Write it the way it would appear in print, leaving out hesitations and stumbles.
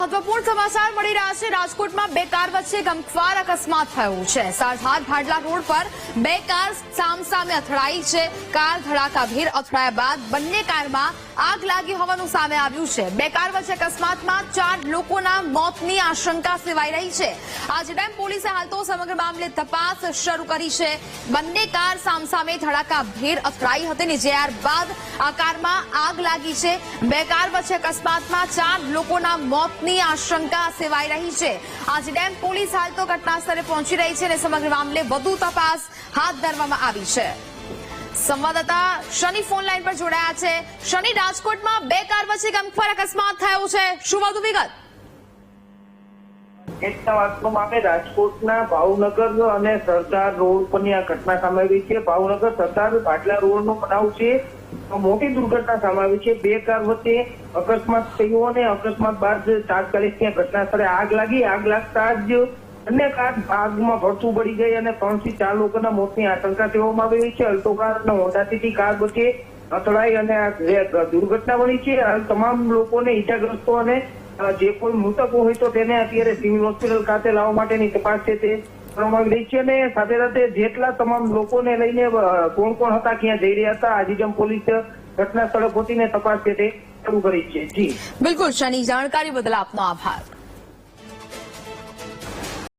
महत्वपूर्ण समाचार मળી રહ્યા છે। રાજકોટમાં બે કાર વચ્ચે ગમખ્વાર અકસ્માત થયો છે। સરદાર ભાડલા રોડ પર બે કાર સામસામે અથડાઈ છે। કાર ધડાકાભેર અથડાયા બાદ બંને કારમાં આગ લાગી હોવાનું સામે આવ્યું છે। બે કાર વચ્ચે અકસ્માતમાં 4 લોકોના મોતની આશંકા સેવાઈ રહી છે। આજડેમ પોલીસે હાલ તો સમગ્ર મામલે તપાસ શરૂ કરી છે। બંને કાર સામસામે ધડાકાભેર અથડાઈ હતી ને ત્યારબાદ આ કારમાં આગ લાગી છે। બે કાર વચ્ચે અકસ્માતમાં 4 લોકોના મોતની આશંકા સેવાઈ રહી છે। આજડેમ પોલીસ હાલ તો ઘટનાસ્થળે પહોંચી રહી છે અને સમગ્ર મામલે વધુ તપાસ હાથ ધરવામાં આવી છે। સંવાદદાતા શનિ ફોન લાઈન પર જોડાયા છે। શનિ, રાજકોટમાં બે કાર વચ્ચે ગમખ્વાર અકસ્માત થયો છે, શું વધુ વિગત? રાજકોટના ભાવનગર અને સરદાર રોડ પરની આ ઘટના સામે આવી છે। ભાવનગર સરદાર ભાડલા રોડનો બનાવ છે। મોટી દુર્ઘટના સામે આવી છે। બે કાર વચ્ચે અકસ્માત થયો અને અકસ્માત બાદ તાત્કાલિક ત્યાં ઘટના સ્થળે આગ લાગી। આગ લાગતા જ બંને કાર આગમાં ભડથું પડી ગઈ અને 3 થી 4 લોકોના મોતની આશંકા સેવામાં આવી છે। અલ્ટો કાર અને હોન્ડા સિટી કાર વચ્ચે અથડાઈ અને આ દુર્ઘટના બની છે। હાલ તમામ લોકોને ઈજાગ્રસ્તો અને જે કોઈ મૃતકો હોય તો તેને અત્યારે સિવિલ હોસ્પિટલ ખાતે લાવવા માટેની તપાસ છે તે કરવામાં આવી રહી છે અને સાથે સાથે જેટલા તમામ લોકોને લઈને કોણ કોણ હતા, ક્યાં જઈ રહ્યા હતા, આજડેમ પોલીસ ઘટના સ્થળે પહોંચીને તપાસ છે તે શરૂ કરી છે। જી બિલકુલ શનિ, જાણકારી બદલ આપનો આભાર।